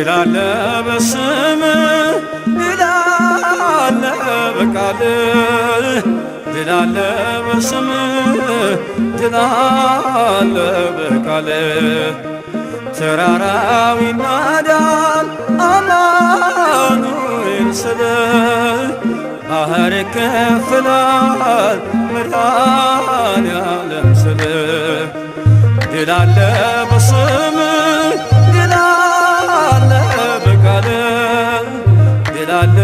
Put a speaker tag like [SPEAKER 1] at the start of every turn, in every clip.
[SPEAKER 1] ድል አለ በስምህ ድል አለ በቃልህ ድል አለ በስምህ ድል አለ በቃልህ ተራራው ይናዳል አማኑኤል ስልህ ባህር ይከፈላል መድኃኔዓለም ስልህ ድል አለ በስምህ ድል አለ በቃልህ ድል አለ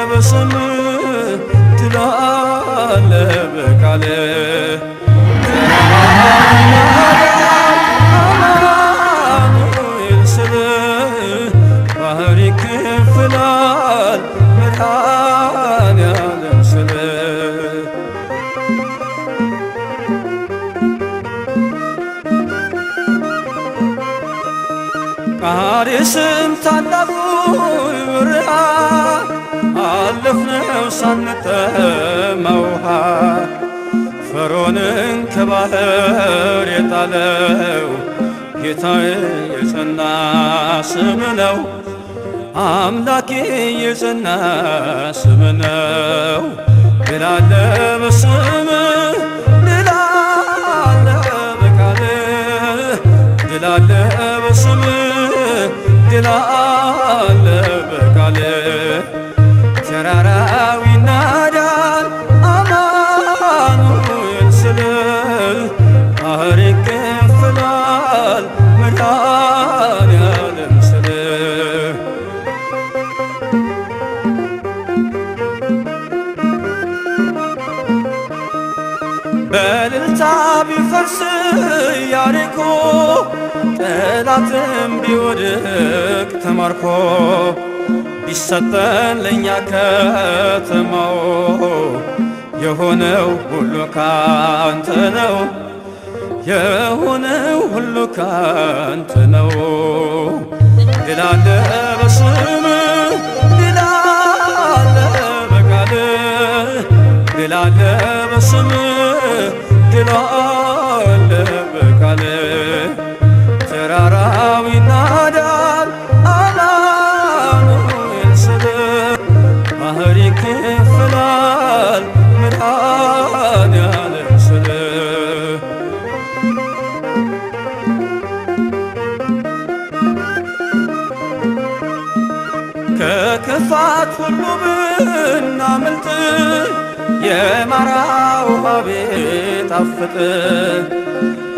[SPEAKER 1] በስምህ ድል አለ በቃልህ አማኑኤል ስልህ ባህር ይከፈላል መድኃኔዓለም ስልህ ቃዴስም ታላቁ በረሃ አለፍነው ሳንጠማ ውሃ ፈርዖንን ከባህር የጣለው ጌታዬ የጸና ስም ነው አምላኬ የጸና ስም ነው ድል አለ በስምህ ድል አለ በቃልህ ድል አለ በስምህ ድል አለ በቃልህ ተራራው ይናዳል አማኑኤል ስልህ ባህር ይከፈላል መድኃኔዓለም ስልህ በእልልታ ቢፈርስ ኢያሪኮ ጠላትም ቢወድቅ ተማርኮ ቢሰጠን ለእኛ ከተማው የሆነው ሁሉ ካንተ ነው የሆነው ሁሉ ካንተ ነው ድል አለ በስምህ ድል አለ በቃልህ ድል አለ በስምህ ድል አለ በቃልህ ተራራው ይናዳል አማኑኤል ስልህ ባህር ይከፈላል መድኃኔዓለም ስልህ ከክፋት ሁሉ ብናመልጥ የማራ ውሃ ቢጣፍጥ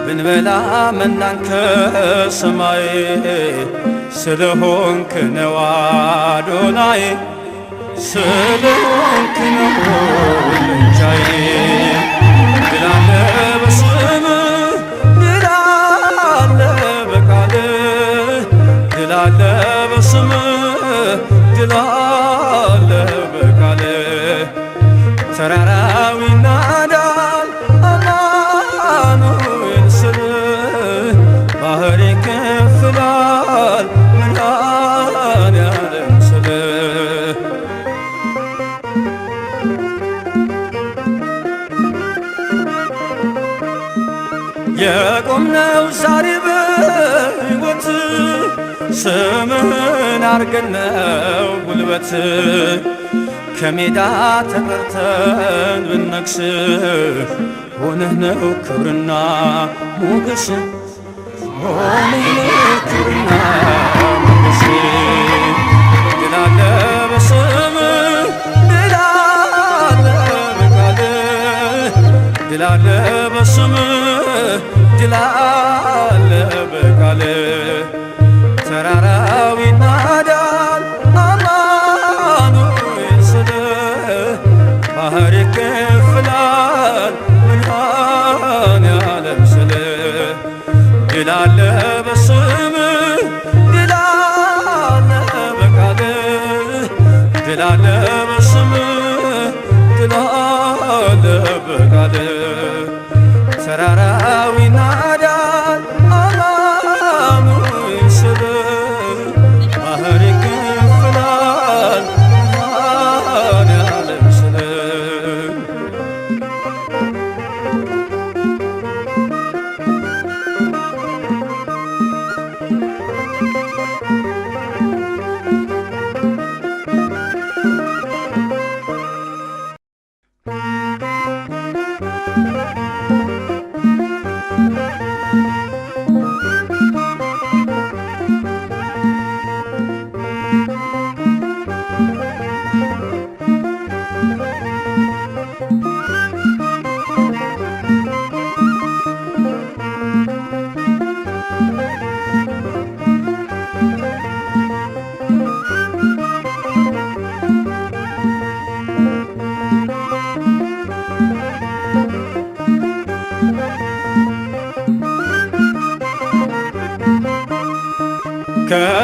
[SPEAKER 1] ብንበላ መናን ከሰማይ ስለሆንክ ነው አዶናይ ስለሆንክ ነው ልንቻይ ድል አለ በስምህ ድል አለ በቃልህ ድል አለ በስምህ ድል አለ በቃልህ ተራራው ይናዳል አማኑኤል ስልህ ባህር ይከፈላል መድኃኔዓለም ስልህ የቆምነው ዛሬ በሕይወት ስምህን አርገን ነው ጉልበት ከሜዳ ተጠርተን ብነግስ ሆነህ ነው ክብርና ሞገስ ሆነህ ነው ክብርና ሞገስ ድል አለ በስምህ ድል አለ በቃልህ ድል አለ በስምህ ድል አለ በቃልህ ተራራው ይናዳል አማኑኤል ስልህ ባህር ይከፈላል መድኃኔዓለም ስልህ ድል አለ በስምህ ድል አለ በቃልህ ድል አለ በስምህ ድል አለ በቃልህ ተራራው ይናዳል አማኑኤል ስልህ ባህር ይከፈላል መድኃኔዓለም ስልህ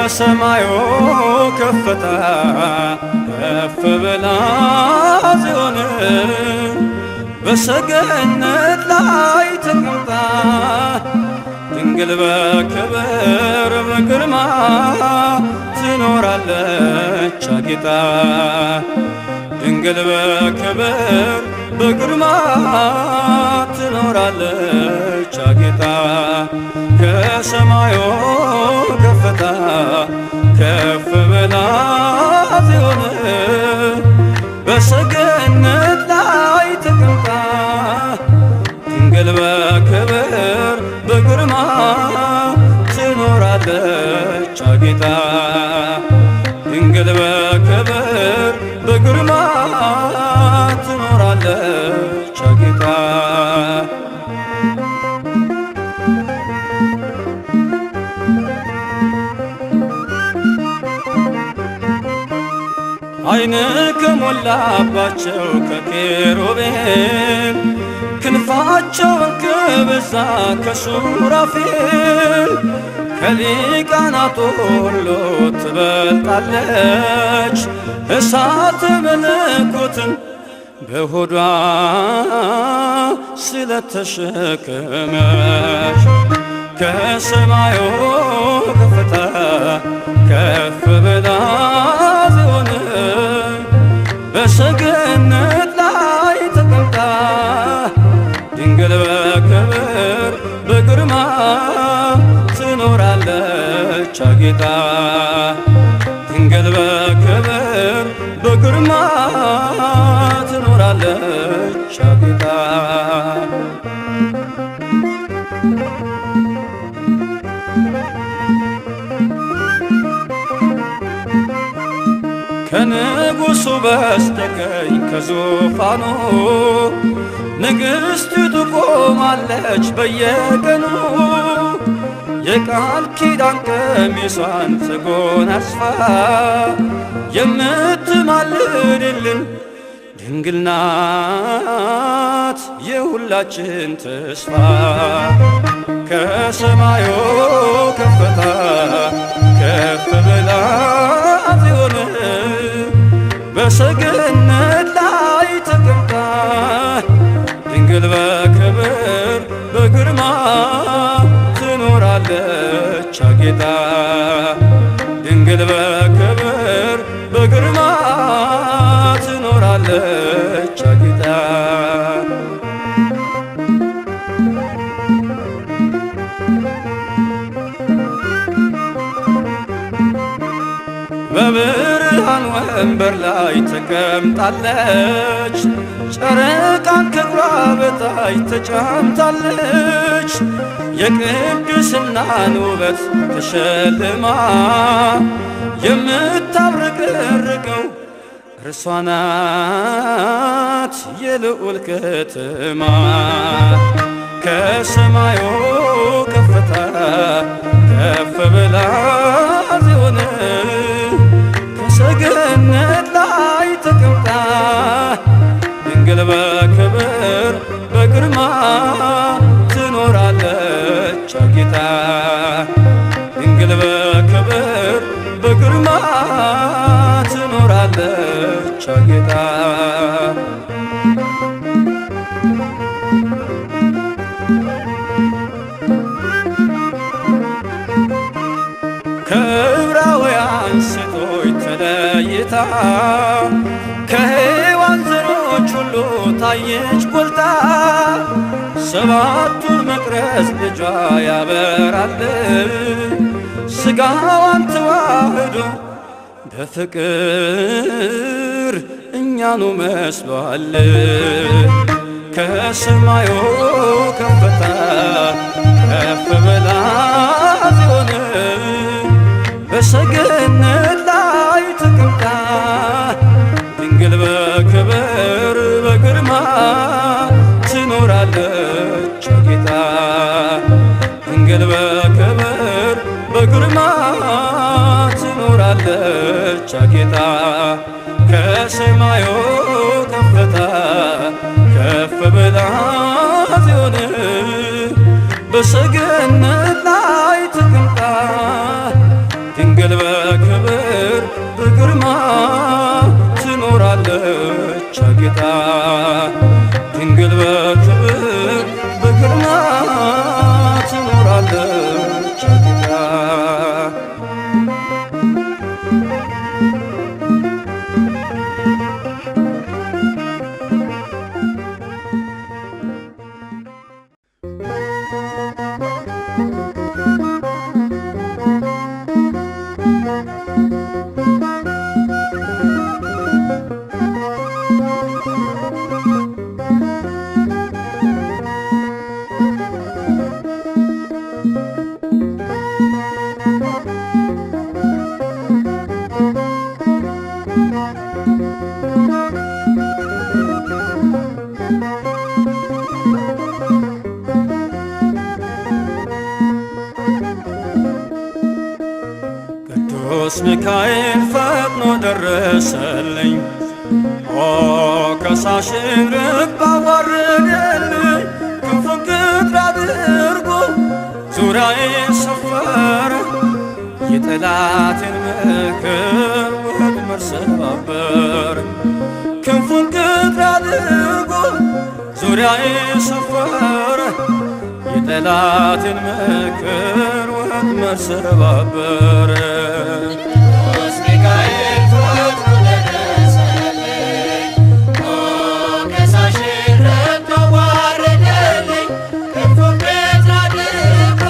[SPEAKER 1] ከሰማዩ ከፍታ ከፍ ብላ ጽዮን በሰገነት ላይ ተቀምጣ ድንግል በክብር በግርማ ትኖራለች አጊጣ ድንግል በክብር በግርማ ትኖራለች አጊጣ ከሰማዩ ከፍታ ከፍ ብላ ጽዮን በሰገነት ላይ ተቀምጣ ድንግል በክብር በግርማ ትኖራለች አጊጣ ድንግል በክብር በግርማ ትኖራለች አጊጣ ዓይን ከሞላባቸው ከኪሩቤል ክንፋቸውን ከበዛ ከሱራፌል ከሊቃናቱ ሁሉ ትበልጣለች እሳት መለኮትን በሆዷ ስለተሸከመች ከሰማዩ ከፍታ ከፍ ብላ ጽዮን በሰገነት ላይ ተቀምጣ ድንግል በክብር በግርማ ትኖራለች አጊጣ ድንግል በክብር በግርማ ትኖራለች አጊጣ ከንጉሡ በስተቀኝ ከዙፋኑ ንግሥቲቱ ቆማለች በየቀኑ የቃል ኪዳን ቀሚሷን ተጎናጽፋ የምትማልድልን ድንግል ናት የሁላችን ተስፋ ከሰማዩ ከፍታ ከፍ ብላ ጽዮን በሰገነት ላይ ተቀምጣ ድንግል በክብር በግርማ ትኖራለች አጊጣ ድንግል በክብር በግርማ ትኖራለች አጊጣ በብርሃን ወንበር ላይ ተቀምጣለች ጨረቃን ከእግሯ በታች ተጫምታለች የቅድስናን ውበት ተሸልማ የምታብረቀርቀው እርሷ ናት የልዑል ከተማ ከሰማዩ ከፍታ ከፍ ብላ ጽዮን በሰገነት ላይ ተቀምጣ ድንግል በክብር በግርማ ትኖራለች አጊጣ ድንግል በክብር በግርማ ትኖራለች አጊጣ ከዕብራውያን ሴቶች ተለይታ ከሔዋን ዘሮች ሁሉ ታየች ጎልታ ሰባቱን መቅረዝ ልጇ ያበራል ሥጋዋን ተዋህዶ በፍቅር እኛኑ መስሏል ከሰማዩ ከፍታ ከፍ ብላ ጽዮን በሰገነት ላይ ተቀምጣ ድንግል በክብር በግርማ ትኖራለች አጊጣ ድንግል በክብር በግርማ ትኖራለች አጊጣ ከሰማዩ ከፍታ ከፍ ብላ ጽዮን በሰገነት ላይ ተቀምጣ ድንግል ትኖራለች አጊጣ ድንግል በክብር በግርማ ትኖራለች አጊጣ።
[SPEAKER 2] ቅዱስ ሚካኤል ፈጥኖ ደረሰልኝ። ኦ ከሳሽን ርቅ አዋረደልኝ። ክንፉን ቅጥር አድርጎ ዙሪያዬን ሰፈረ። የጠላቴን ምክር ወጥመድ ሰባበረ። ክንፉን ቅጥር አድርጎ ዙሪያዬን ሰፈረ። የጠላቴን ምክር ወጥመድ ሰባበረ።
[SPEAKER 3] ቅዱስ ሚካኤል ፈጥኖ ደረሰልኝ። ኦ ከሳሽን ረድቶ አዋረደልኝ። ክንፉን ቅጥር አድርጎ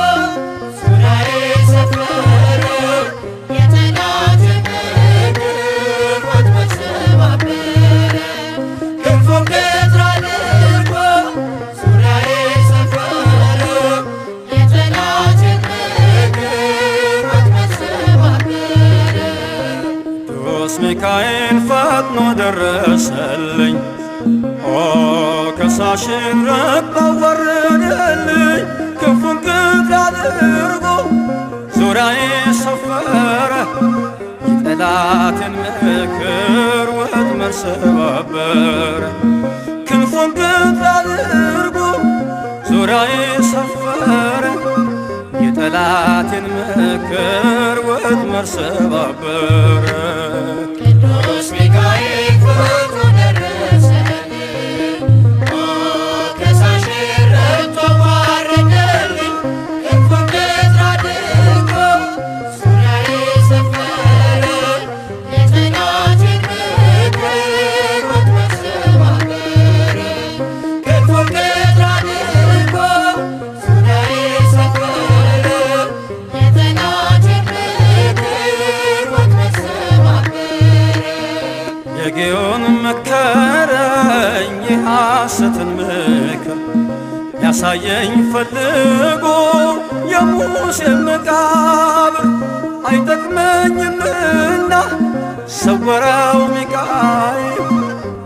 [SPEAKER 3] ዙሪያዬን ሰፈረ። የጠላቴን ምክር ወጥመድ ሰባበረ። ክንፉን ቅጥር አድርጎ ዙሪያዬን ሰፈረ። የጠላቴን ምክር ወጥመድ ሰባበረ።
[SPEAKER 2] ቅዱስ ሚካኤል ፈጥኖ ደረሰልኝ። ኦ ከሳሽን ረድቶ አዋረደልኝ። ክንፉን ቅጥር አድርጎ ዙሪያዬን ሰፈረ። የጠላቴን ምክር ወጥመድ ሰባበረ። ክንፉን ቅጥር አድርጎ ዙሪያዬን ሰፈረ። የጠላቴን ምክር ወጥመድ ሰባበረ።
[SPEAKER 3] ቅዱስ ሚካኤል ፈጥኖ ደረሰልኝ። ኦ ከሳሽን ረድቶ አዋረደልኝ። ክንፉን ቅጥር አድርጎ ዙሪያዬን ሰፈረ። የጠላቴን ምክር ወጥመድ ሰባበረ። ክንፉን ቅጥር አድርጎ ዙሪያዬን ሰፈረ። የጠላቴን ምክር ወጥመድ ሰባበረ።
[SPEAKER 2] የጌዮን መከረኝ የሐሰትን ምክር ያሳየኝ ፈልጎ የሙሴን መቃብር አይጠቅመኝምና ሰወረው ሚካኤል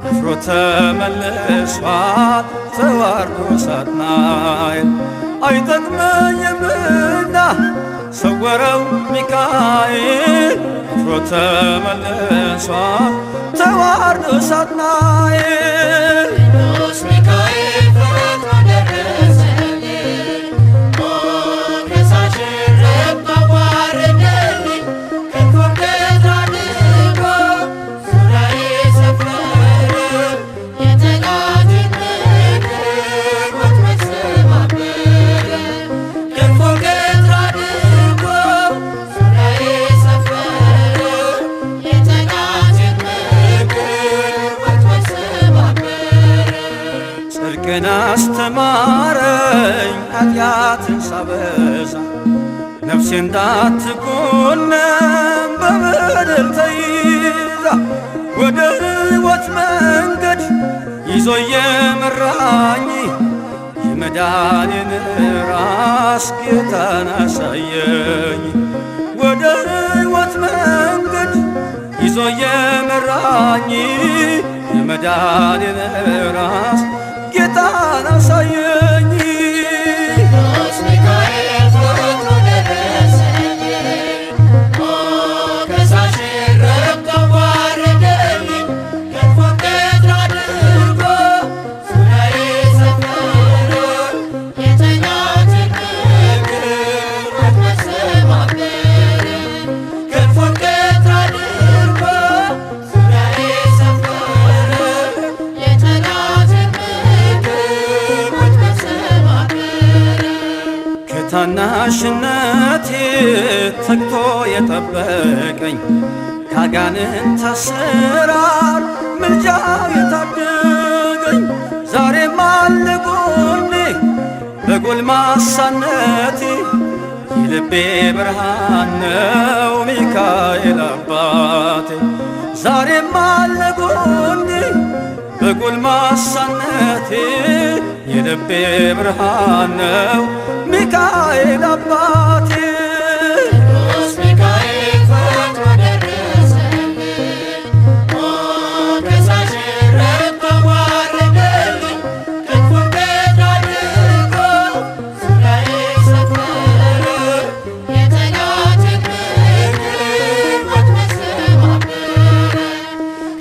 [SPEAKER 2] አፍሮ ተመልሷል ተዋርዶ ሳጥናኤል አይጠቅመኝምና ሰወረው ሚካኤል አፍሮ ተመልሷል ተዋርዶ ሳጥናኤል።
[SPEAKER 3] ቅዱስ ሚካኤል ፈጥኖ ደረሰልኝ። ኦ ከሳሽን ረድቶ አዋረደልኝ። ክንፉን ቅጥር አድርጎ ዙሪያዬን ሰፈረ። የጠላቴን ምክር ወጥመድ ሰባበረ። ክንፉን ቅጥር አድርጎ ዙሪያዬን ሰፈረ። የጠላቴን ምክር ወጥመድ ሰባበረ።
[SPEAKER 2] ጽድቅን አስተማረኝ ኃጢአትን ሳበዛ ነፍሴ እንዳትኮነን በበደል ተይዛ ወደ ሕይወት መንገድ ይዞ የመራኝ የመዳኔን ራስ ጌታን አሳየኝ። ወደ ሕይወት መንገድ ይዞ የመራኝ የመዳኔን ራስ ጌታን አሳየኝ።
[SPEAKER 3] ቅዱስ ሚካኤል ፈጥኖ ደረሰልኝ። ኦ ከሳሽን ረድቶ አዋረደልኝ። ክንፉን ቅጥር አድርጎ ዙሪያዬን ሰፈረ። የጠላቴን ምክር ወጥመድ ሰባበረ። ክንፉን ቅጥር አድርጎ
[SPEAKER 2] በታናሽነቴ ተግቶ የጠበቀኝ ካጋንንት አሰራር ምልጃው የታደገኝ ዛሬም አለ ጎኔ በጎልማሳነቴ የልቤ ብርሃን ነው ሚካኤል አባቴ ዛሬም አለ ጎኔ በጎልማሳነቴ የልቤ ብርሃን ነው ሚካኤል አባቴ
[SPEAKER 3] ቅዱስ ሚካኤል ፈጥኖ ደረሰልኝ ሞገሳሽ ረድቶ ተዋረደልኝ ክንፉን በእጁ አድርጎ ዙሪያዬ ሰፈረ የጠላቴን ምክር ወጥመድ ሰባበረ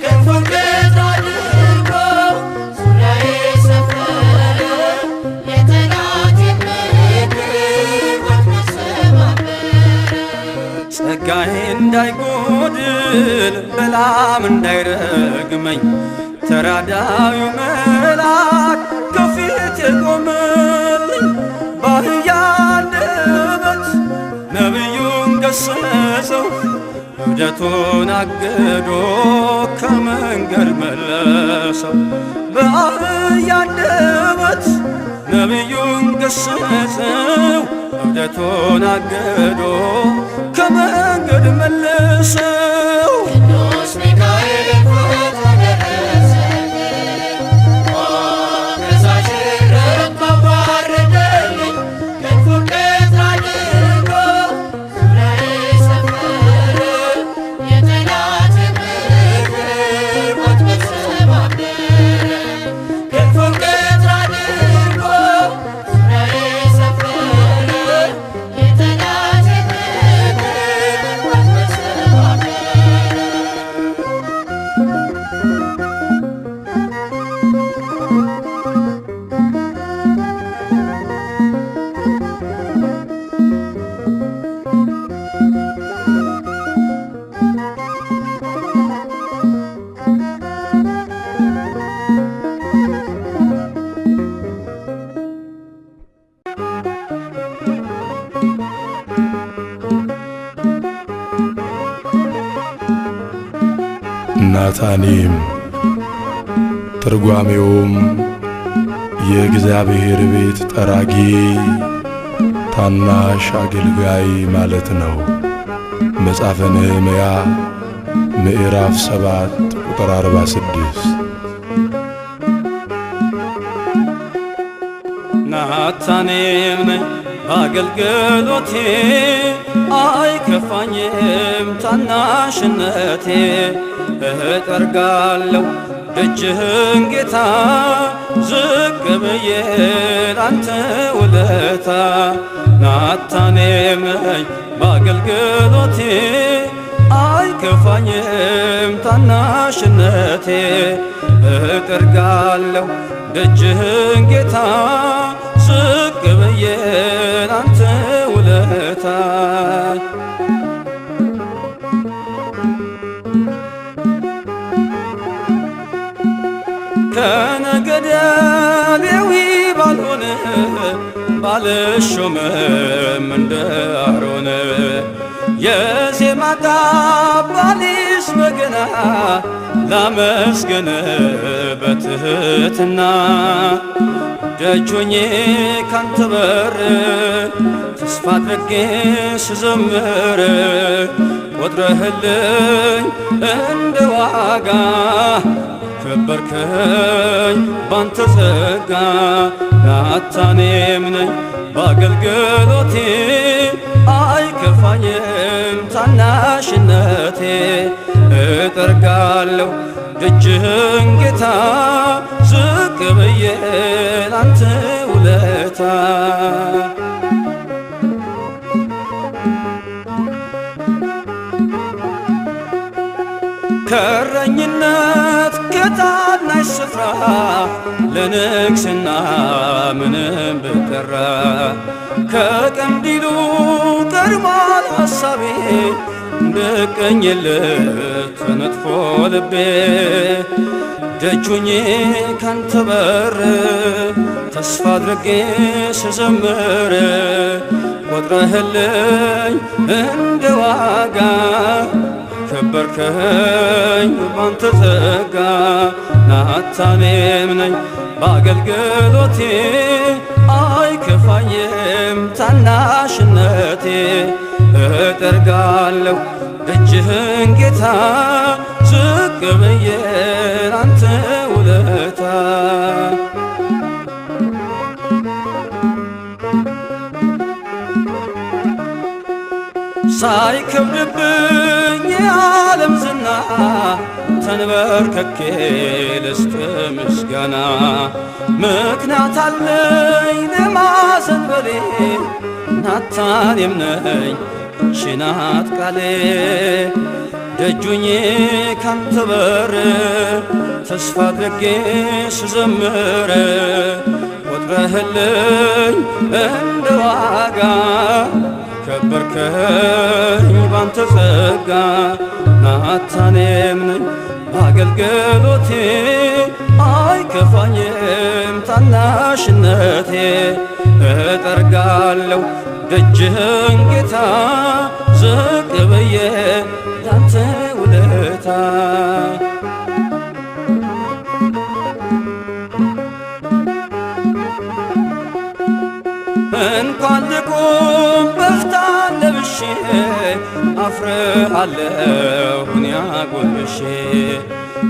[SPEAKER 3] ክንፉን በእጁ አድርጎ ዙሪያዬ ሰፈረ የጠላቴን ምክር ወጥመድ ሰባበረ
[SPEAKER 2] ጸጋዬ እንዳይጎድል በላም እንዳይረግመኝ ተራዳዩ መልአክ ከፊቴ ቆመልኝ በአህያ አንደበት ነቢዩን ገሰጸው እብደቱን አግዶ ከመንገድ መለሰው በአህያ አንደበት ነቢዩን ገሰጸው እብደቱን አግዶ ከመንገድ መለሰው
[SPEAKER 3] ቅዱስ ሚካኤል ፈጥኖ ደረሰልኝ ሞገሳሽ ረድቶ ተዋረደልኝ ክንፉን በእጁ አድርጎ ዙሪያዬ ሰፈረ የጠላቴን ምክር ወጥመድ ሰባበረ ክንፉን በእጁ አድርጎ ዙሪያዬ ሰፈረ የጠላቴን ምክር ወጥመድ ሰባበረ
[SPEAKER 1] ናታኒም ትርጓሜውም የእግዚአብሔር ቤት ጠራጊ ታናሽ አገልጋይ ማለት ነው። መጽሐፈ ነህምያ ምዕራፍ 7 ቁጥር 46።
[SPEAKER 2] ናታኔም ነኝ በአገልግሎቴ አይከፋኝም ታናሽነቴ እጠርጋለሁ ደጅህን ጌታ ዝቅ ብዬ ላንተ ውለታ ናታኔም ነኝ በአገልግሎቴ አይከፋኝም ታናሽነቴ እጠርጋለሁ ደጅህን ጌታ ዝቅ ብዬ ላንተ ውለታ ከነገደ ሌዊ ባልሆነ ባልሾምም እንደ አሮን የዜማ ቃባሊስ በገና ላመስግን በትህትና ደጆኜ ካንተ በር ተስፋ አድርጌ ስዘምር ቆጥረህልኝ እንደ ዋጋ ከበርከኝ ባንተ ጸጋ ናታኔም ነኝ በአገልግሎቴ አይከፋኝም ታናሽነቴ እጠርጋለሁ ደጅህን ጌታ ዝቅ ብዬ ላንተ ውለታ ከእረኝነት ከታናሽ ስፍራ ለንግስና ምንም ብጠራ ከቀንዲሉ ቀድሟል ሐሳቤ እንድቀኝለት ተነጥፎ ልቤ ደጁኜ ካንተ በር ተስፋ አድርጌ ስዘምር ቆጥረህልኝ እንደ ዋጋ ከበርከኝ ባንተ ጸጋ ናታኔም ነኝ በአገልግሎቴ አይከፋኝም ታናሽነቴ እጠርጋለሁ እጅህን ጌታ ዝቅ ብዬ ላንተ ውለታ ሳይከብድብኝ የዓለም ዝና ተንበርክኬ ልስጥ ምስጋና ምክንያት አለኝ ለማዘንበሌ ናታኔም ነኝ ይህች ናት ቃሌ ደጁኜ ካንተ በር ተስፋ አድርጌ ስዘምር ቆጥረህልኝ እንደ ዋጋ ከበርከኝ ባንተ ጸጋ ናታኔም ነኝ በአገልግሎቴ አይከፋኝም ታናሽነቴ እጠርጋለሁ ደጅህን ጌታ ዝቅ ብዬ ላንተ ውለታ እንኳን ልቁም በፍታ ለብሼ አፍርሃለሁ እኔ አጎንብሼ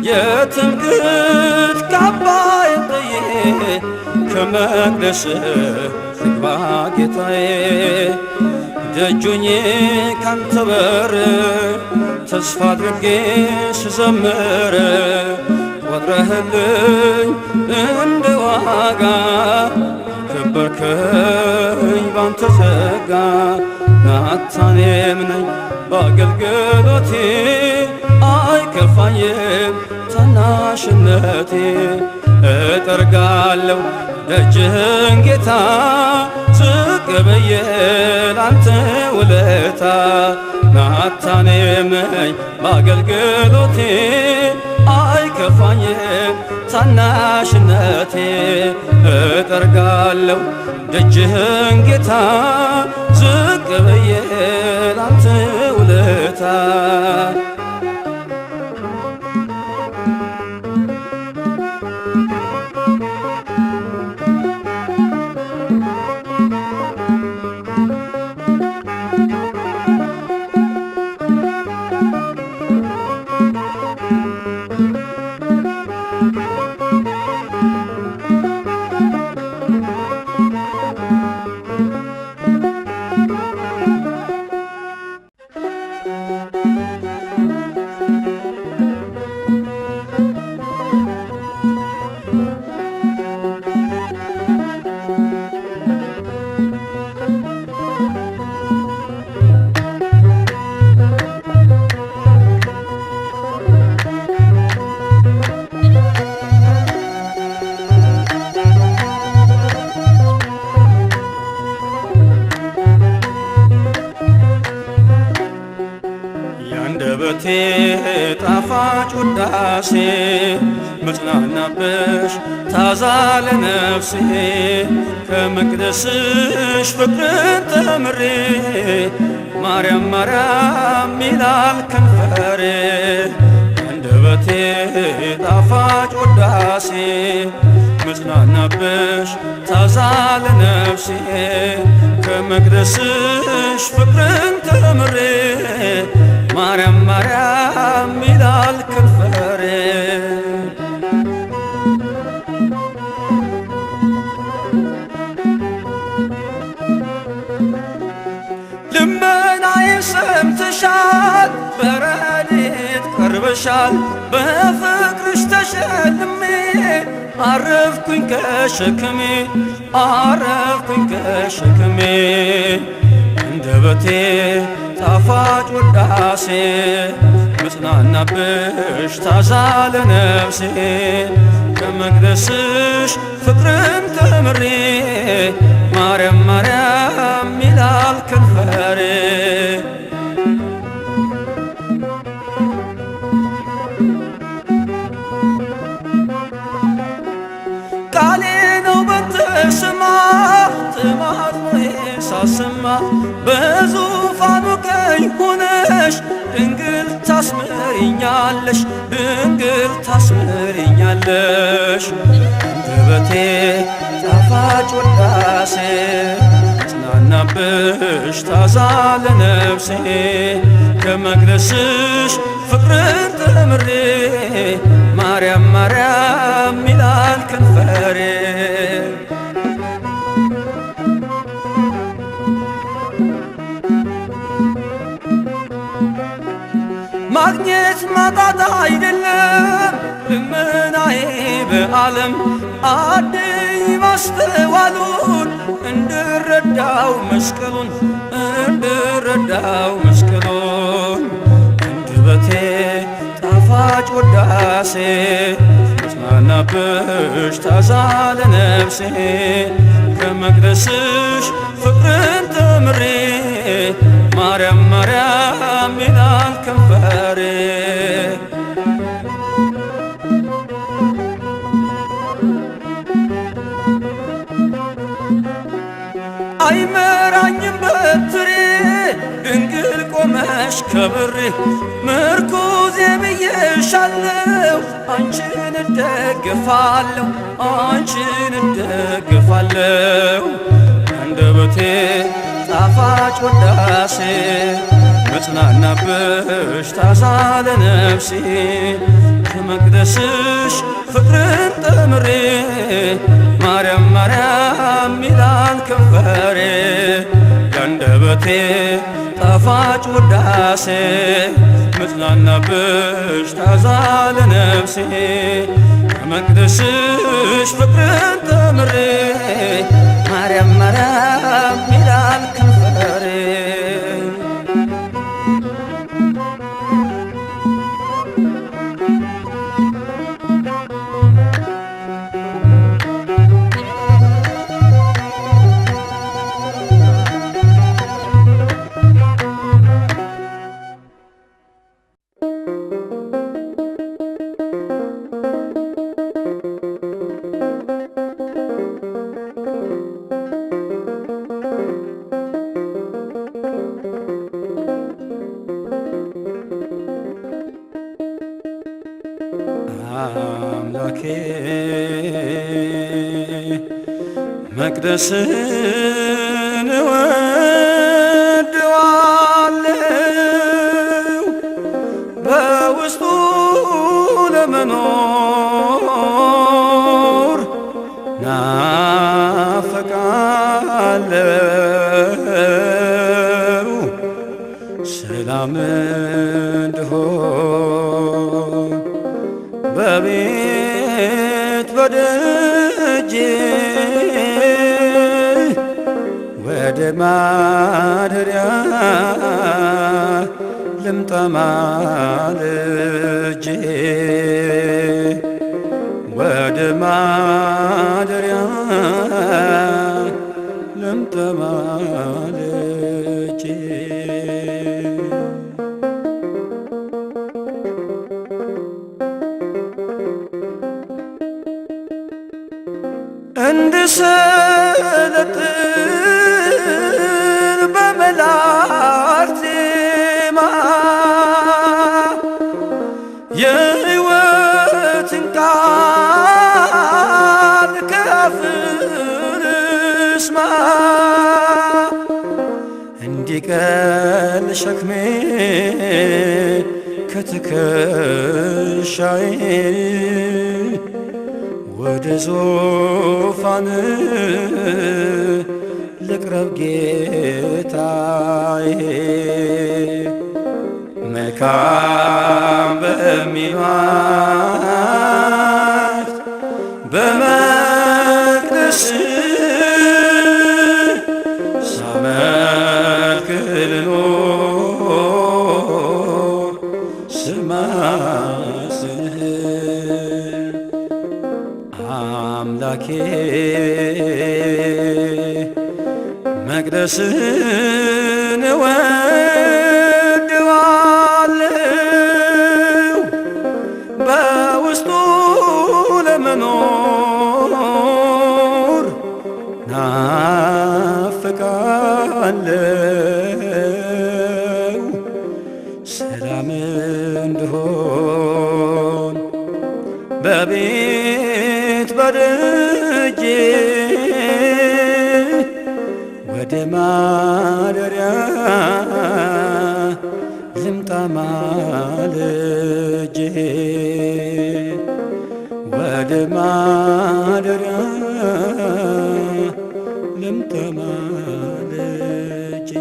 [SPEAKER 2] የትምክህት ካባዬን ጥዬ ከመቅደስህ ልግባ ጌታዬ ደጁኜ ካንተ በር ተስፋ አድርጌ ስዘምር ቆጥረህልኝ እንደ ዋጋ ከበርከኝ ባንተ ጸጋ ናታኔም ነኝ በአገልግሎቴ አይከፋኝም ታናሽነቴ እጠርጋለሁ ደጅህን ጌታ ዝቅ ብዬ ላንተ ውለታ ናታኔም ነኝ በአገልግሎቴ አይከፋኝም ታናሽነቴ እጠርጋለሁ ደጅህን ጌታ ዝቅ ብዬ ላንተ ውለታ ያንደበቴ ጣፋጭ ውዳሴ መጽናናብሽ ታዛ ለነፍሴ ከመቅደስሽ ፍቅርን ተምሬ ማርያም ማርያም ይላል ከንፈሬ ያንደበቴ ጣፋጭ ውዳሴ መጽናናብሽ ታዛ ለነፍሴ ከመቅደስሽ ፍቅርን ተምሬ ማርያም ማርያም ይላል ከንፈሬ ልመናዬን ሰምተሻል በረድኤት ቀርበሻል በፍቅርሽ ተሸልሜ አረፍኩኝ ከሸክሜ አረፍኩኝ ከሸክሜ አንደበቴ ጣፋጭ ውዳሴ መጽናናብሽ ታዛ ለነፍሴ ከመቅደስሽ ፍቅርን ተምሬ ማርያም ማርያም ይላል ከንፈሬ ቃሌ ነው በተሰማ ጥማት ሳሰማ በዙፋኑ ቀኝ ሆነሽ ድንግል ታስምሪኛለሽ፣ ድንግል ታስምሪኛለሽ። አንደበቴ ጣፋጭ ውዳሴ ጽናናብሽ ታዛ ለነፍሴ ከመቅደስሽ ፍቅርን ተምሬ ማርያም ማርያም ይላል ከንፈሬ። ማግኘት ማጣት አይደለም ልመናዬ በዓለም አድይ ማስተዋሉን እንድረዳው መስቀሉን እንድረዳው መስቀሉን። አንደበቴ ጣፋጭ ውዳሴ ጽናናብሽ ታዛ ለነፍሴ ከመቅደስሽ ፍቅርን ተምሬ ማርያም ማርያም ይላል ከንፈሬ። አይመራኝም በትሬ ድንግል ቆመሽ ከብሬ ምርኩዜ ብዬሻለሁ አንቺን እደግፋለሁ አንቺን እደግፋለሁ። አንደበቴ ጣፋጭ ውዳሴ መጽናናብሽ ታዛ ለነፍሴ ከመቅደስሽ ፍቅርን ተምሬ ማርያም ማርያም ይላል ከንፈሬ። የአንደበቴ ጣፋጭ ውዳሴ መጽናናብሽ ታዛ ለነፍሴ ከመቅደስሽ ፍቅርን ተምሬ ማርያም ማርያም ይላል ከንፈሬ። አምላኬ መቅደስን እወድዋለሁ በውስጡ ለመኖር ናፍቃለሁ ሰላም እንድሆን በቤት በደጄ ወደ ማደሪያ ልምጣ ማልጄ ወደ ማደሪያ ልምጣ ማልጄ እንድሰለጥን በመላእክት ዜማ የሕይወትን ቃል ከአፍህ ልስማ እንዲቀል ሸክሜ ከትከሻዬ ወደ ዙፋን ልቅረብ ጌታዬ መልካም በሚሏት በመቅደስ ሳመልክ ልኖር ስማስንህ አምላኬ መቅደስን እወድዋለሁ በውስጡ ለመኖር ናፍቃለሁ በቤት በደጄ ወደ ማደሪያ ልምጣ ማልጄ ወደ ማደሪያ ልምጣ ማልጄ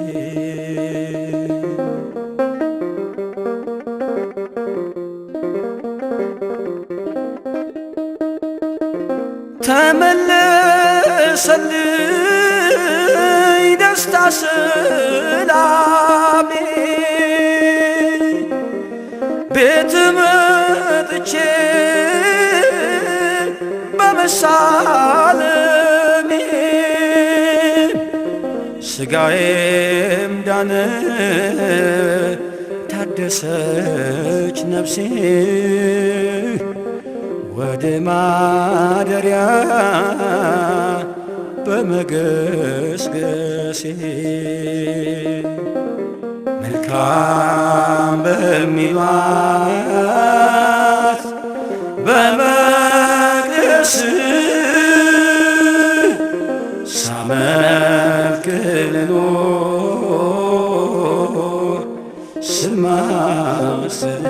[SPEAKER 2] ተመለሰልኝ ደስታ ሰላሜ ቤት መጥቼ በመሳለሜ ሥጋዬም ዳነ ታደሰች ነፍሴ ወደ ማደሪያ በመገስገሴ መልካም በሚሏት በመቅደስ ሳመልክ ልኖር ስማስል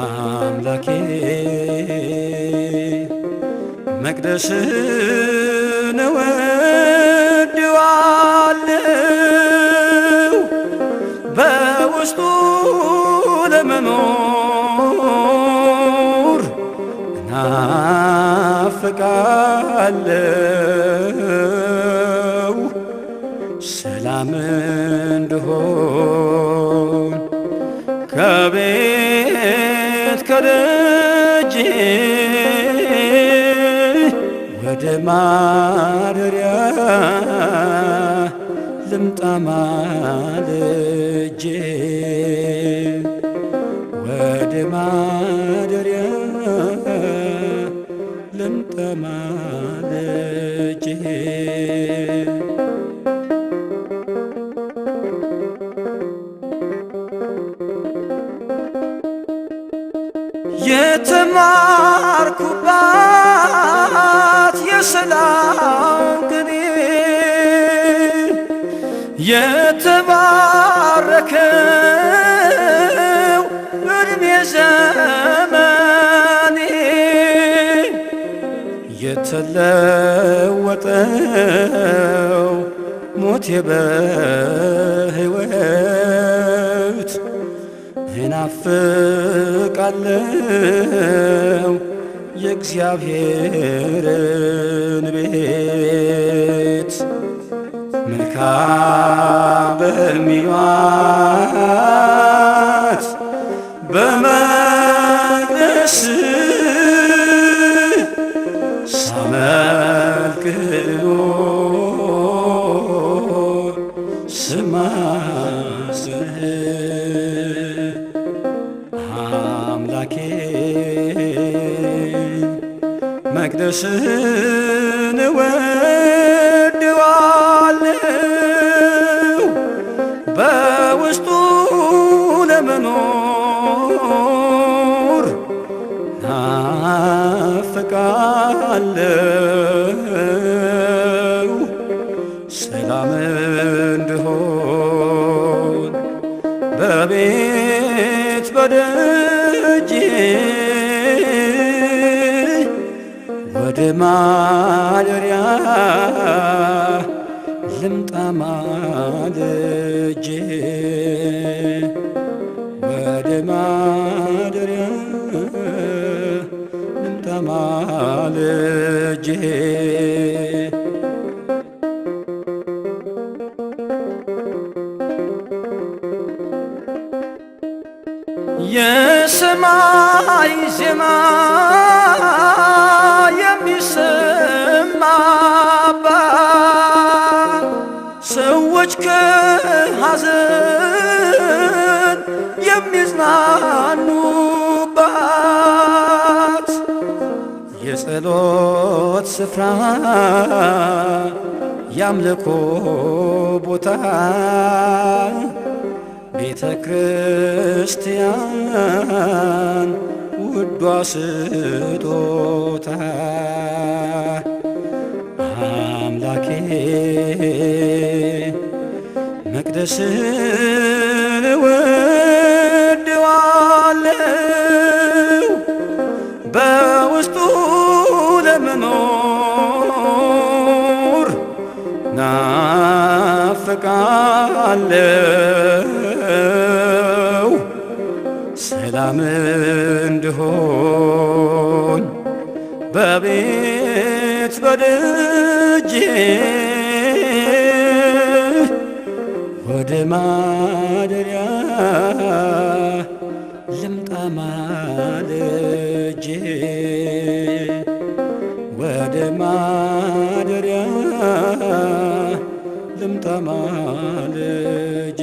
[SPEAKER 2] አምላኬ መቅደስን እወድዋለሁ በውስጡ ለመኖር እናፍቃለሁ ሰላም እንድሆን ከቤት ከደጄ ወደ ማደሪያ ልምጣ ማልጄ ወደ ማደሪያ ልምጣ ማልጄ የተማርኩባት የሰላም ቅኔ የተባረከው ዕድሜ ዘመኔ የተለወጠው ሞቴ በሕይወት እናፍቃለሁ የእግዚአብሔርን ቤት መልካም በሚሏት በመቅደስ ሳመልክ ልኖር ስማስል አምላኬ መቅደስን እወድዋለሁ በውስጡ ለመኖር ናፍቃለሁ ሰላም እንድሆን በቤት በደጄ ወደ ማደሪያ ልምጣ ማልጄ ወደ ማደሪያ ልምጣ ማልጄ የሰማይ ዜማ የሚሰማባት ሰዎች ከሐዘን የሚጽናኑባት የጸሎት ስፍራ ያምልኮ ቦታ ቤተ ክርስቲያን ውዷ ስጦታ አምላኬ መቅደስን እወድዋለሁ በውስጡ ለመኖር ናፍቃለሁ ሰላም እንድሆን በቤት በደጄ ወደ ማደሪያ ልምጣ ማልጄ ወደ ማደሪያ ልምጣ ማልጄ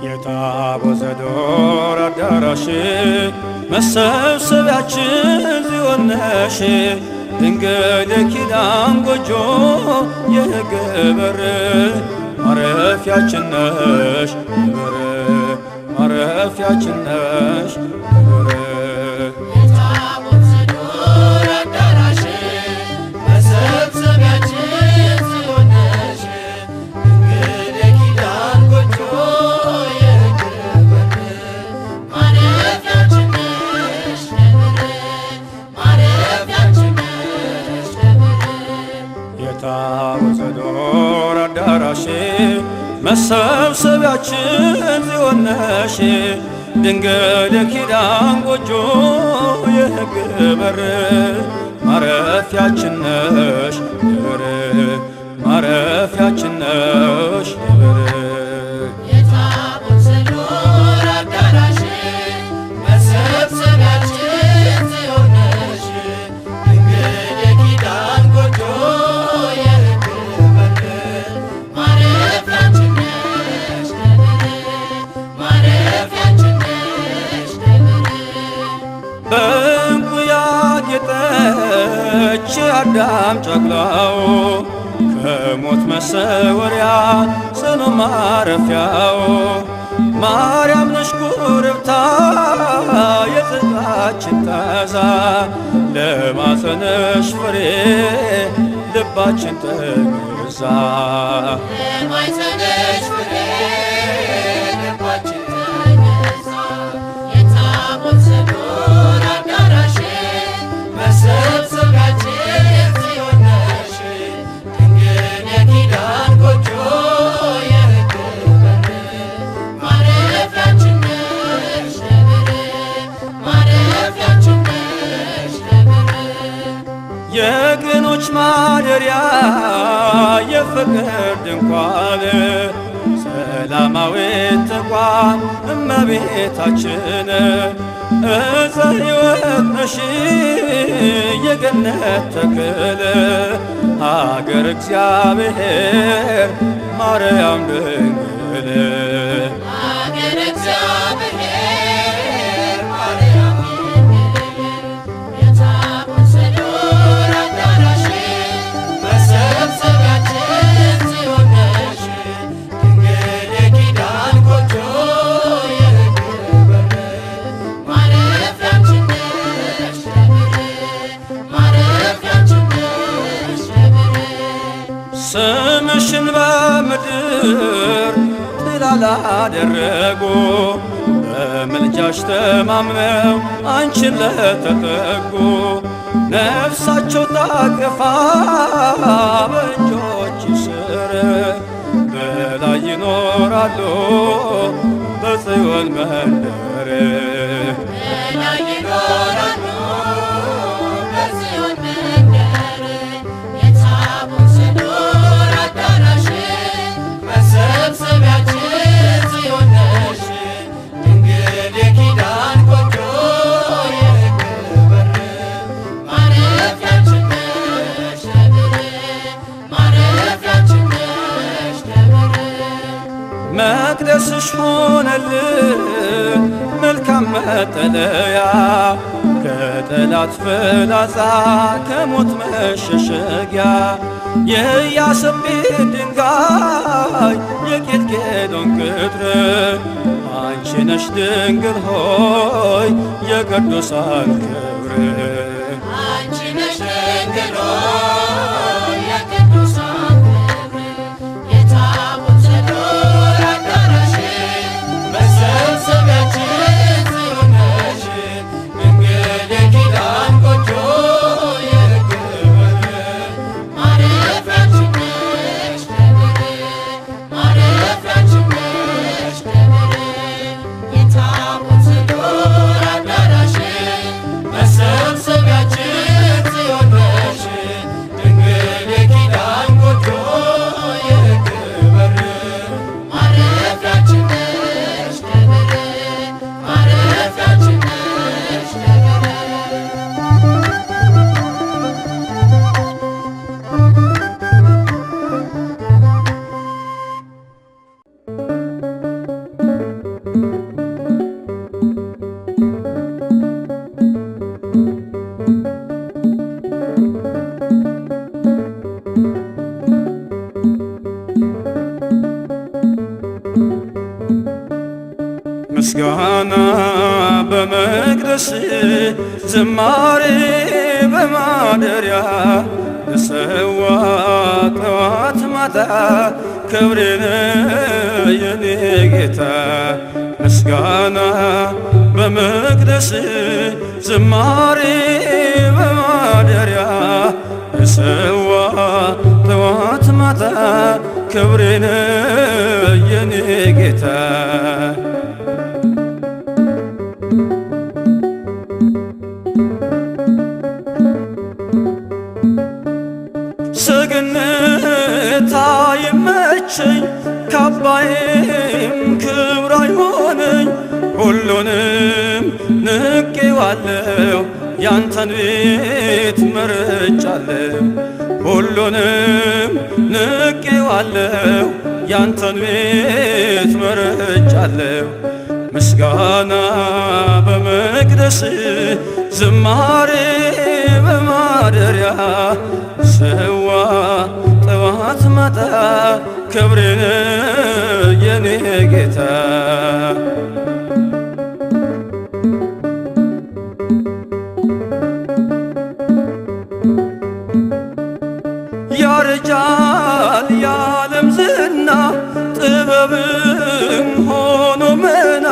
[SPEAKER 2] የታቦተ ዘዶር አዳራሽ መሰብሰቢያችን ጽዮን ነሽ ድንግል የኪዳን ጎጆ የሕግ በር ማረፊያችን ነሽ በር ማረፊያችን ነሽ በር
[SPEAKER 3] የታቦተ ዘዶር አዳራሽ መሰብሰቢያችን ጽዮን ነሽ ድንግል የኪዳን ጎጆ
[SPEAKER 2] የታቦተ ዘዶር አዳራሽ መሰብሰቢያችን ጽዮን ነሽ ድንግል የኪዳን ጎጆ የሕግ በር ማረፊያችን ነሽ በር ማረፊያችን ነሽ በር
[SPEAKER 3] የታቦተ ዘዶር አዳራሽ መሰብሰቢያችን ጽዮን ነሽ ድንግል የኪዳን ጎጆ የሕግ በር ማረፊያችን ነሽ ማረፊያችን ነሽ
[SPEAKER 2] በዕንቁ ያጌጠች አዳም ጨቅላው ከሞት መሰወሪያ ጽኑ ማረፊያው ማርያም ነሽ ኮረብታ የጽድቃችን ታዛ ለማፀነሽ ፍሬ ልባችን ተገዛ
[SPEAKER 3] ለማኅፀንሽ ፍሬ ልባችን ተገዛ የታቦተ ዘዶር አዳራሽ መሰብሰቢያችን ጽዮን ነሽ ድንግል የኪዳን ጎጆ የሕግ በር ማረፊያችን ነሽ ማረፊያችን ነሽ
[SPEAKER 2] የቅኖች ማደሪያ የፍቅር ድንኳን ሰላማዊት ተቋም እመቤታችን ዕፀ ሕይወት ነሽ የገነት ተክል ሀገር እግዚአብሔር ማርያም ድንግል
[SPEAKER 3] ሀገረ እግዚአብሔር ማርያም ድንግል የታቦተ ዘዶር አዳራሽ መሰብሰቢያችን ጽዮን ነሽ ድንግል የኪዳን ጎጆ የሕግ በር ማረፊያችን ነሽ ማረፊያችን ነሽ
[SPEAKER 2] ስምሽን በምድር ጥላ ላደረጉ በምልጃሽ ተማምነው አንቺን ለተጠጉ ነፍሳቸው ታቅፋ በእጆችሽ ስር በላይ ይኖራሉ በጽዮን መንደር
[SPEAKER 3] በላይ ይኖራሉ በጽዮን መንደር የታቦተ ዘዶር አዳራሽ መሰብሰቢያችን
[SPEAKER 2] መቅደስሽ ሆነልን መልካም መጠለያ ከጠላት ፍላጻ ከሞት መሸሸጊያ የኢያሰጲድ ድንጋይ የኬልቄዶን ቅጥር አንቺ ነሽ ድንግል ሆይ የቅዱሳን ክብር
[SPEAKER 3] አንቺ ነሽ ድንግል ሆይ የቅዱሳን ክብር የታቦት ዘዶር አዳራሽ መሰብሰቢያችን ጽዮን ነሽ ድንግል የኪዳን ጎጆ የክብር ማረፊያችን ነሽ ክብር ማረፊያችን ነሽ ክብር የታቦት ዘዶር አዳራሽ መሰብሰቢያችን ጽዮን ነሽ ድንግል የኪዳን ጎጆ የክብር ማረፊያችን ነሽ ክብር ማረፊያችን ነሽ ክብር
[SPEAKER 2] ምስጋና በመቅደስ ዝማሬ በማደሪያ ልሰዋ ጠዋት ማታ ክብሬን የኔ ጌታ ምስጋና በመቅደስ ዝማሬ በማደሪያ ልሰዋ ጠዋት ማታ ክብሬን የኔ ጌታ ሰገነት አይመቸኝ ካባዬም ክብር አይሆነኝ ሁሉንም ንቄዋለሁ ያንተን ቤት መርጫለሁ ሁሉንም ንቄዋለሁ ያንተን ቤት መርጫለሁ ምስጋና በመቅደስ ዝማሬ በማደሪያ ሰዋ ጠዋት ማታ ክብሬን የኔ ጌታ ያረጃል የዓለም ዝና ጥበብም ሆኖ መና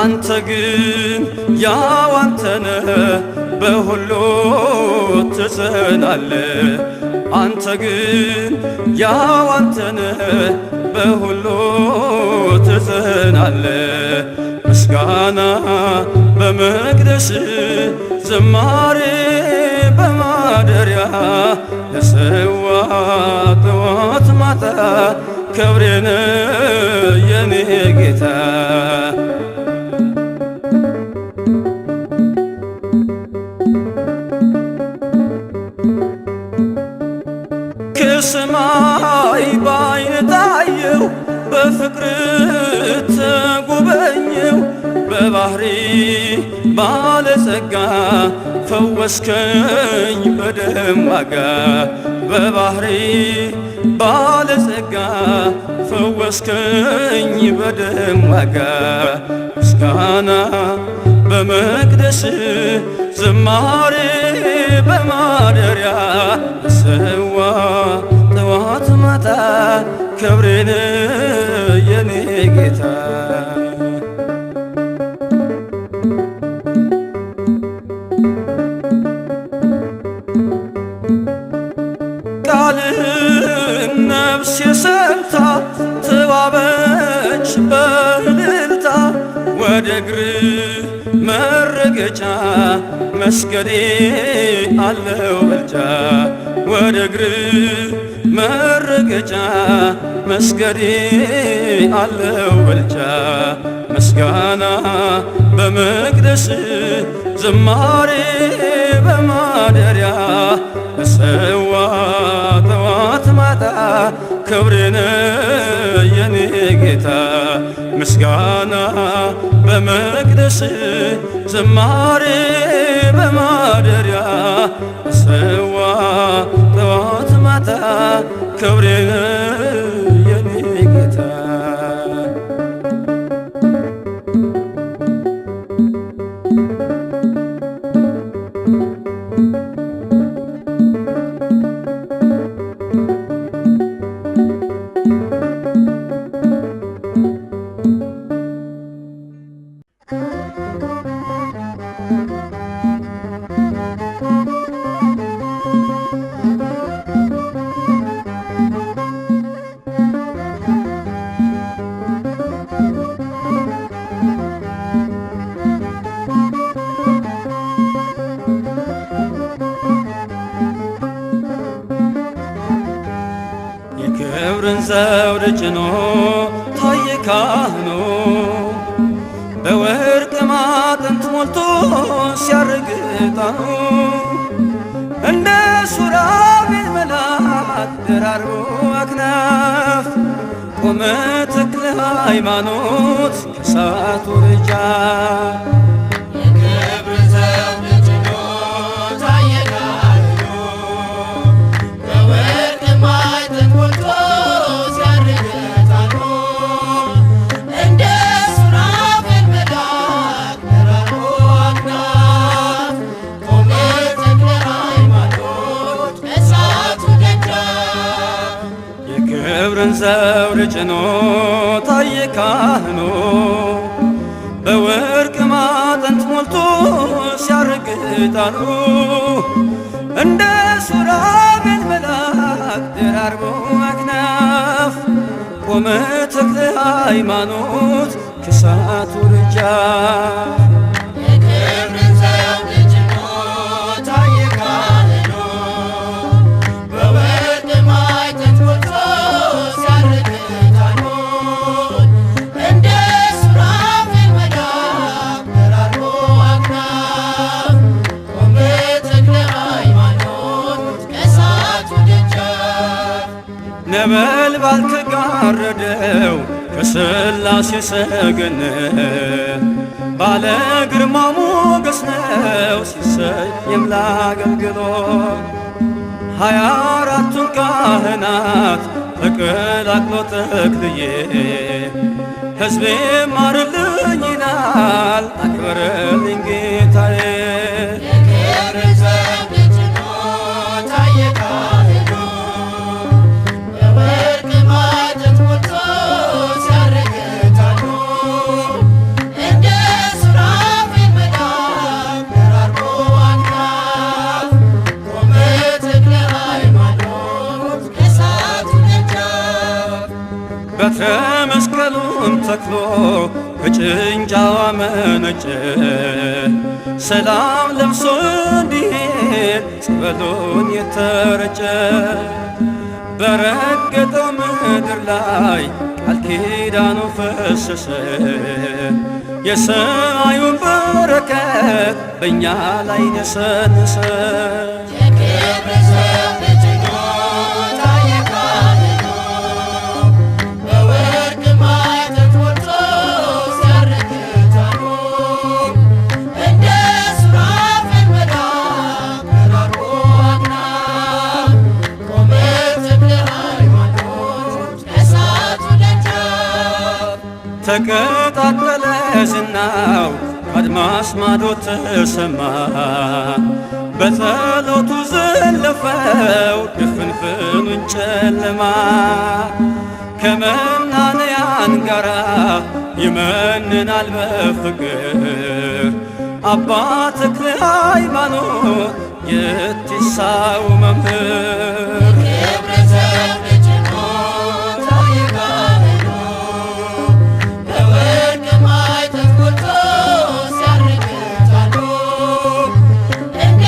[SPEAKER 2] አንተ ግን ያው አንተነ በሁሉ ትጸናለ አንተ ግን ያው አንተነ በሁሉ ትጸናለ ምስጋና በመቅደስ ዝማሬ በማደሪያ ልሰዋ ጠዋት ማታ ክብሬን የኔ ጌታ ከሰማይ ባይን ታየው በፍቅር ተጎበኘው በባህሪ ባለጸጋ ፈወስከኝ በደም ዋጋ በባህሪ ባለጸጋ ፈወስከኝ በደም ዋጋ ምስጋና በመቅደስ ዝማሬ በማደሪያ ሰዋ ጠዋት ማታ ክብሬን የኔ ጌታ ቃልህን ነፍሴ ሰምታ ተዋበች በእልልታ ወደ እግር መረገጫ መስገዴ አለው ብልጫ ወደ እግር መረገጫ መስገዴ አለው ብልጫ ምስጋና በመቅደስ ዝማሬ በማደሪያ እሰዋ ጠዋት ማታ ክብሬን የኔ ጌታ ምስጋና በመቅደስ ዝማሬ በማደሪያ ሰዋ ጠዋት ማታ ክብሬን የኔ ጌታ የክብርን ዘውድ ጭኖ ታየ ካህኑ በወርቅ ማዕጠንት ሞልቶ ሲያርግ ዕጣኑ እንደ ሱራፌል መልአክ ደራርቦ አክናፍ ቆመ ተክለ ሃይማኖት ከእሳቱ ደጃፍ
[SPEAKER 3] የክብርን ዘውድ ጭኖ ታየ ካህኑ በወርቅ ማዕጠንት ሞልቶ ሲያርግ ዕጣኑ እንደ ሱራፌል መልአክ ደራርቦ አክናፍ ቆመ ተክለ ሃይማኖት ከእሳቱ ደጃፍ
[SPEAKER 2] የክብርን ዘውድ ጭኖ ታየ ካህኑ በወርቅ ማዕጠንት ሞልቶ ሲያርግ ዕጣኑ እንደ ሱራፌል መልአክ ደራርቦ አክናፍ ቆመ ተክለ ሃይማኖት ከእሳቱ ደጃፍ
[SPEAKER 3] የክብርን ዘውድ ጭኖ ታየ ካህኑ በወርቅ ማዕጠንት ሞልቶ ሲያርግ ዕጣኑ እንደ ሱራፌል መልአክ ደራርቦ አክናፍ ቆመ ተክለ ሃይማኖት ከእሳቱ ደጃፍ
[SPEAKER 2] ነበልባል ከጋረደው ከሥላሴ ሰገነት ባለ ግርማ ሞገስ ነው ሲሰየም ለአገልግሎት 24ቱን ካህናት ተቀላቅሎ ተክልዬ ሕዝቤ ማርልኝ ይላል አክብረልኝ ጌታዬ
[SPEAKER 3] የክብርን ዘውድ ጭኖ ታየ ካህኑ በወርቅ ማዕጠንት ሞልቶ ሲያርግ ዕጣኑ እንደ ሱራፌል መልአክ ደራርቦ አክናፍ ቆመ ተክለ ሃይማኖት ከእሳቱ ደጃፍ
[SPEAKER 2] በትረ መስቀሉን ተክሎ ከጭንጫዋ መነጨ ሰላም ለብሶ እንዲሄድ ጸበሉን የተረጨ በረገጠው ምድር ላይ ቃል ኪዳኑ ፈሰሰ የሰማዩን በረከት በእኛ ላይ ነሰነሰ
[SPEAKER 3] የክብርን ዘውድ ጭኖ ታየ ካህኑ በወርቅ ማዕጠንት ሞልቶ ሲያርግ ዕጣኑ እንደ ሱራፌል መልአክ ደራርቦ አክናፍ ቆመ ተክለ ሃይማኖት ከእሳቱ ደጃፍ
[SPEAKER 2] ተቀጣጠለ ዝናው ከአድማስ ማዶ ተሰማ በጸሎቱ ዘለፈው ድፍንፍኑን ጨለማ ከመናንያን ጋራ ይመንናል በፍቅር አባ ተክለ ሃይማኖት የቲሳው መምህር
[SPEAKER 3] የክብርን ዘውድ ጭኖ ታየ ካህኑ በወርቅ ማዕጠንት ሞልቶ ሲያርግ ዕጣኑ እንደ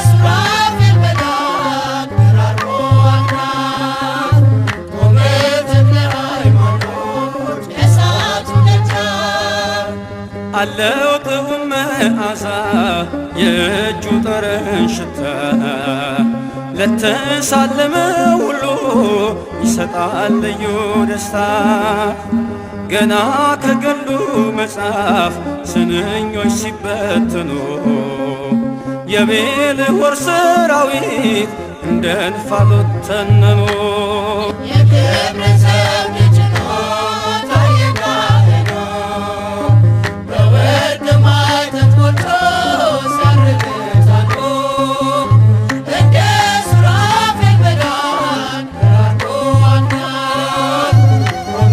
[SPEAKER 3] ሱራፌል መልአክ ደራርቦ አክናፍ ቆመ ተክለ ሃይማኖት ከእሳቱ ደጃፍ
[SPEAKER 2] አለው ጥዑም መዓዛ የእጁ ጠረን ሽታ ለተሳለመ ሁሉ ይሰጣል ልዩ ደስታ። ገና ከገሉ መጽሐፍ ስንኞች ሲበትኑ የቤልሆር ሰራዊት እንደ እንፋሎት ተነኑ።
[SPEAKER 3] የክብር ዘውድ ጭኖ ታየ ካህኑ በወርቅ ማዕጠንት ሞልቶ ሲያርግ ሕፃኑ እንደ ሱራፌል መልአክ በራርቶ አድኗል።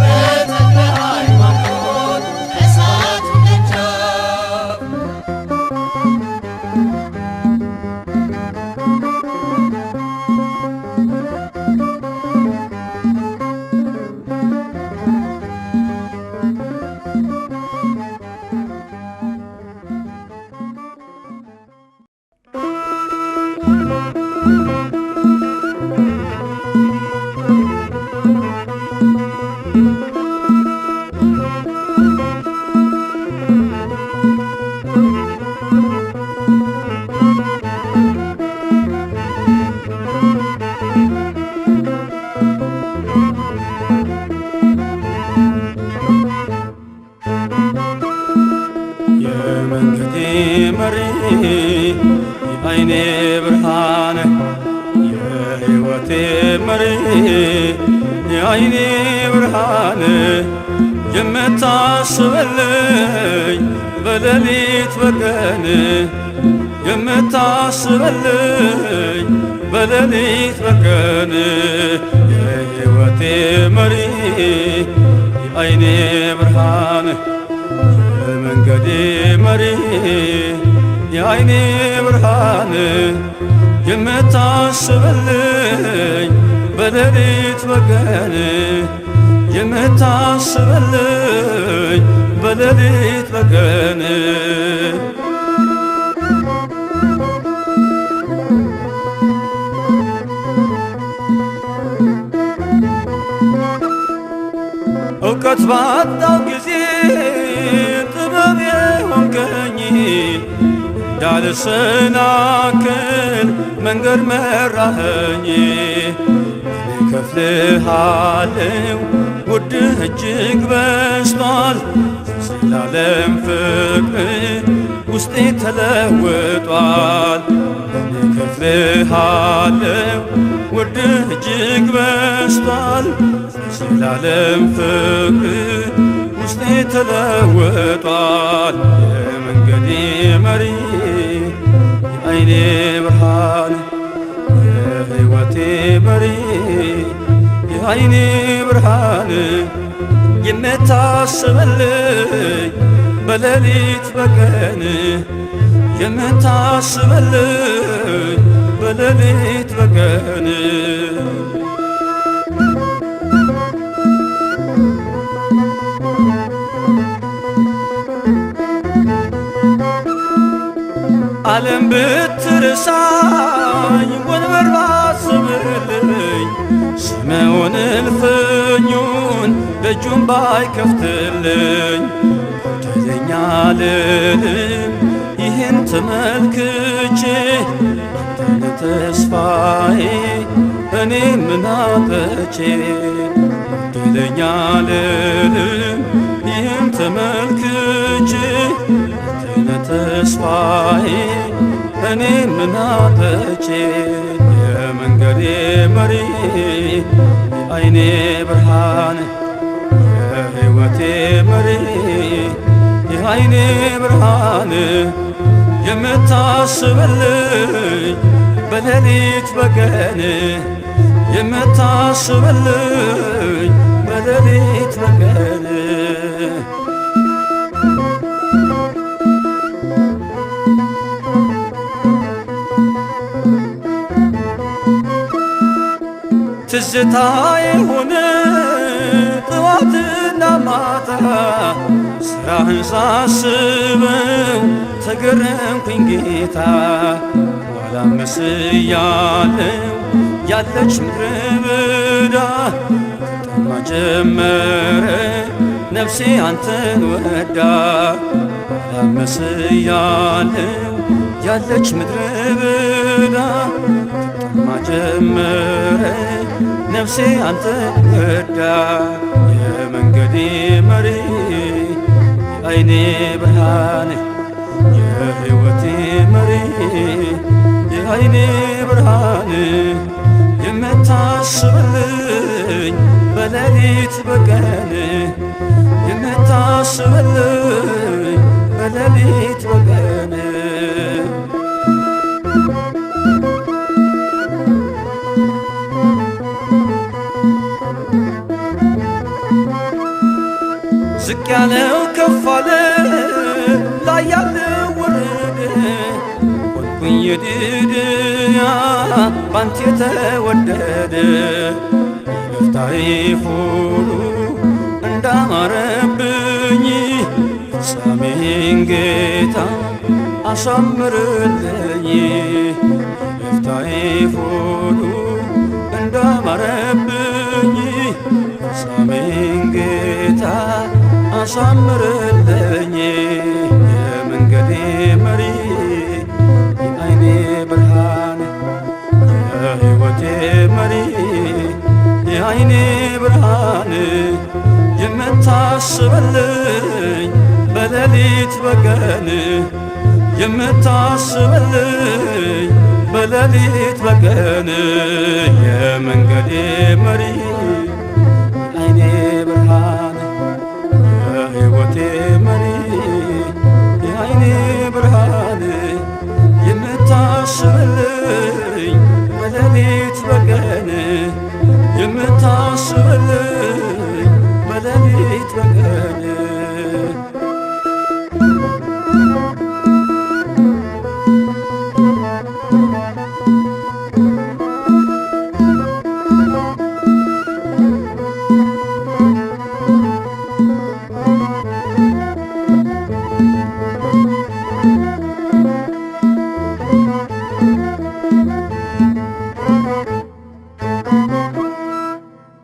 [SPEAKER 3] በተክለ ሃይማኖት እሳቱ ደጃፍ
[SPEAKER 2] የመንገዴ መሪ የዓይኔ ብርሃን የሕይወቴ መሪ የዓይኔ ብርሃን የምታስበልኝ በሌሊት በቀን የምታስበልኝ በሌሊት በቀን የሕይወቴ መሪ የዓይኔ ብርሃን የመንገዴ መሪ የዓይኔ ብርሃን የምታስበልኝ በሌሊት በቀን የምታስበልኝ በሌሊት በቀን እውቀት ባጣው ጊዜ ጥበብ የሆንከኝ እንዳልሰናክል መንገድ መራኸኝ። እኔ ከፍልሃለው ውድህ እጅግ በዝቷል። ዘላለም ፍቅር ውስጤ ተለውጧል። እኔ ከፍልሃለው ውድህ እጅግ በዝቷል። ዘላለም ፍቅር ውስጤ ተለውጧል። የመንገዴ መሪ የዓይኔ ብርሃን የሕይወቴ መሪ የዓይኔ ብርሃን የምታስበልኝ በሌሊት በቀን የምታስበልኝ በሌሊት በቀን ዓለም ብትርሳኝ ወንበር ባስብልኝ ስምዖን እልፍኙን ደጁን ባይከፍትልኝ በደለኛ ልልም ይህን ተመልክቼ አንተነ ተስፋዬ እኔ ምን አጥቼ በደለኛ ልልም ይህን ተመልክቼ ተስፋዬ እኔ ምን አጥቼ የመንገዴ መሪ የዓይኔ ብርሃን የሕይወቴ መሪ የዓይኔ ብርሃን የምታስበልኝ በሌሊት በቀን የምታስበልኝ በሌሊት በቀን ትዝታ የሆነ ጥዋትና ማታ ስራህን ሳስበው ተገረምኩኝ ጌታ። ኋላም መስያለው ያለች ምድረ በዳ ከተማ ጀመረ ነፍሴ አንተን ወዳ። ኋላም መስያለው ያለች ምድረ በዳ ከተማ ጀመረኝ ነፍሴ አንተ ወዳ የመንገዴ መሪ የዓይኔ ብርሃን የሕይወቴ መሪ የዓይኔ ብርሃን የምታስብልኝ በሌሊት በቀን የምታስብልኝ በሌሊት በቀን ዝቅ ያለው ከፍ አለ ላይ ያለው ወረደ ሆንኩኝ የድድያ ባንተ የተወደደ ይቅርታዬ ሁሉ እንዳማረብኝ ፍጻሜን ጌታ አሳምርልኝ ይቅርታዬ ሁሉ እንዳማረብኝ ፍጻሜን ጌታ አሳምርልኝ የመንገዴ መሪ የዓይኔ ብርሃን የሕይወቴ መሪ የዓይኔ ብርሃን የምታስብልኝ በሌሊት በቀን የምታስብልኝ በሌሊት በቀን የመንገዴ መሪ የዓይኔ ብርሃን የሕይወቴ መሪ የዓይኔ ብርሃን የምታስብልኝ በሌሊት በቀን የምታስብልኝ በሌሊት በቀን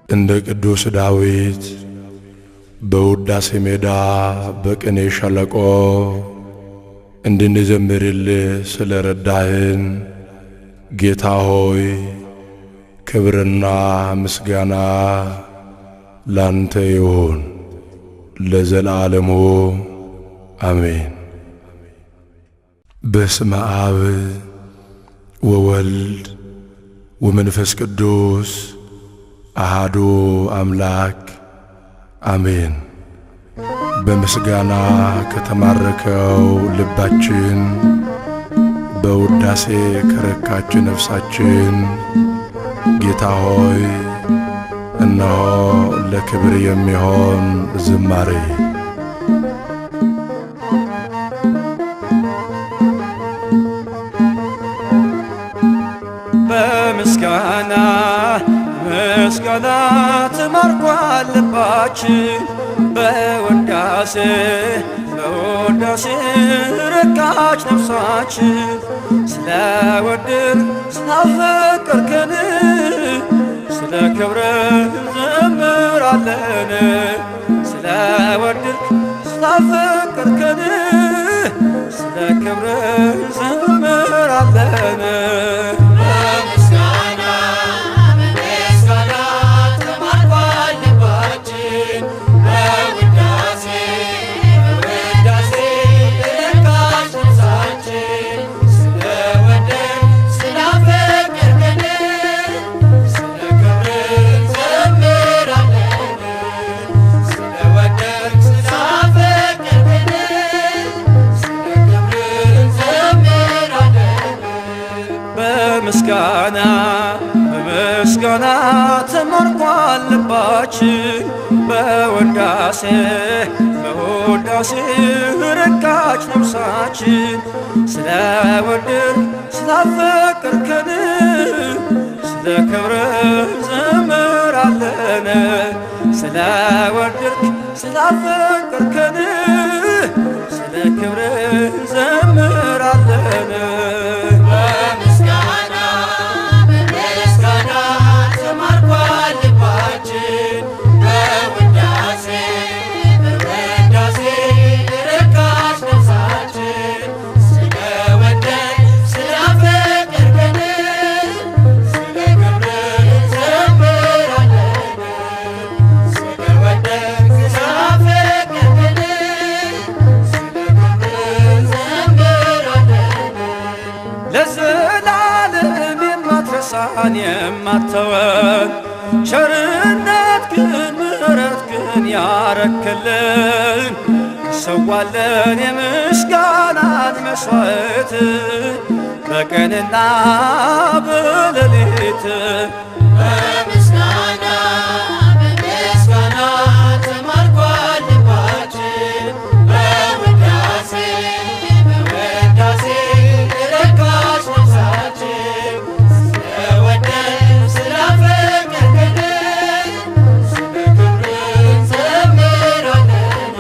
[SPEAKER 1] እንደ ቅዱስ ዳዊት በውዳሴ ሜዳ በቅኔ ሸለቆ እንድንዘምርልህ ስለ ረዳህን ጌታ ሆይ ክብርና ምስጋና ላንተ ይሁን ለዘላለሙ አሜን። በስመ አብ ወወልድ ወመንፈስ ቅዱስ አሃዱ አምላክ አሜን። በምስጋና ከተማረከው ልባችን በውዳሴ ከረካች ነፍሳችን ጌታ ሆይ እነሆ ለክብር የሚሆን ዝማሬ
[SPEAKER 2] በምስጋና ምስጋና ተማርኳል ልባችን በውዳሴ ረካች ነፍሳችን ስለወደድን ስላፈቀርከን ስለ ክብርህ እንዘምራለን ስለወደድን ስላፈቀርከን ስለ ክብርህ እንዘምራለን በምስጋና ተማርኳል ልባችን በውዳሴ ረካች ነፍሳችን ስለወደድን ስላፈቀርከን ስለ ክብርህ እንዘምራለን ስለወደድን ስላፈቀርከን ስለ ክብርህ እንዘምራለን ብቻህን የማትተወን ቸርነት ግን ምሕረት ግን ያረክልን ሰዋለን የምስጋናን መሥዋዕት በቀንና በሌሊት
[SPEAKER 3] በምስጋና በምስጋና ተማርኳል ልባችን በውዳሴ በውዳሴ ረካች ነፍሳችን ስለወደድን ስላፈቀርከን ስለ ክብርህ እንዘምራለን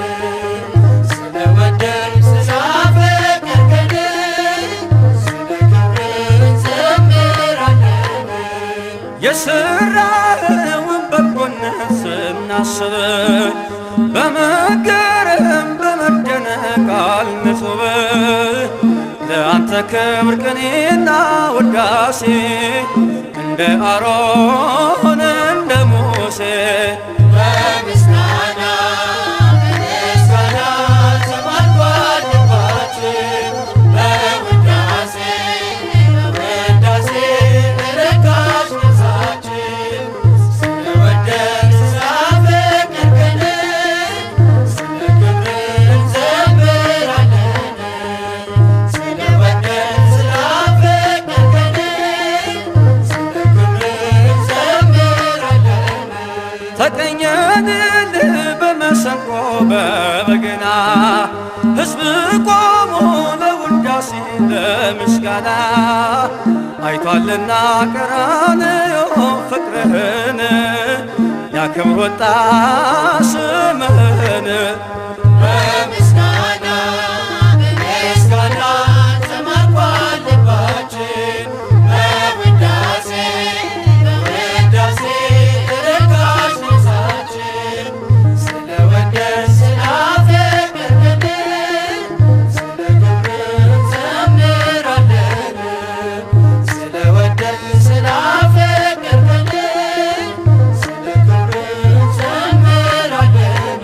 [SPEAKER 3] ስለወደድን ስላፈቀርከን ስለ ክብርህ እንዘምራለን
[SPEAKER 2] የሠራኸውን በጎነት ስናስብ በመገረም በመደነቅ አልንጹብ ለአንተ ክብር ቅኔና ውዳሴ እንደ አሮን እንደ ሙሴ
[SPEAKER 3] በምስጋና በምስጋና ተማርኳል ልባችን በውዳሴ በውዳሴ ረካች ነፍሳችን ስለወደድን ስላፈቀርከን ስለ ክብርህ እንዘምራለን ስለወደድን ስላፈቀርከን ስለ ክብርህ እንዘምራለን
[SPEAKER 2] ተቀኘንልህ በመሰንቆ በበገና ሕዝብ ቆሞ ለውዳሴ ለምስጋና አይቷልና ቀራንዮ ፍቅርህን ያከብር ወጣ ስምህን
[SPEAKER 3] በምስጋና በምስጋና ተማርኳል ልባችን በውዳሴ በውዳሴ ረካች ነፍሳችን ስለወደድን ስላፈቀርከን ስለ ክብርህ እንዘምራለን ስለወደድን ስላፈቀርከን ስለ ክብርህ እንዘምራለን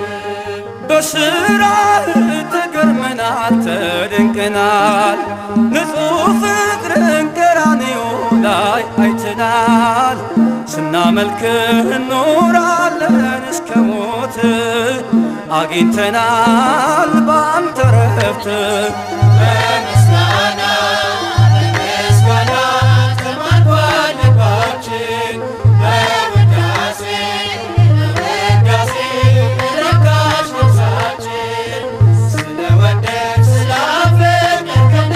[SPEAKER 2] በሥራህ ተገርመናል ተደንቀናል ንጹሕ ፍቅርን ቀራንዮ ላይ አይተናል ስናመልክህ እንኖራለን እስከ ሞት አግኝተናል በአንተ ረፍት
[SPEAKER 3] በምስጋና በምስጋና ተማርኳል ልባችን በውዳሴ በውዳሴ ረካች ነፍሳችን ስለወደድን ስላፈቀርከን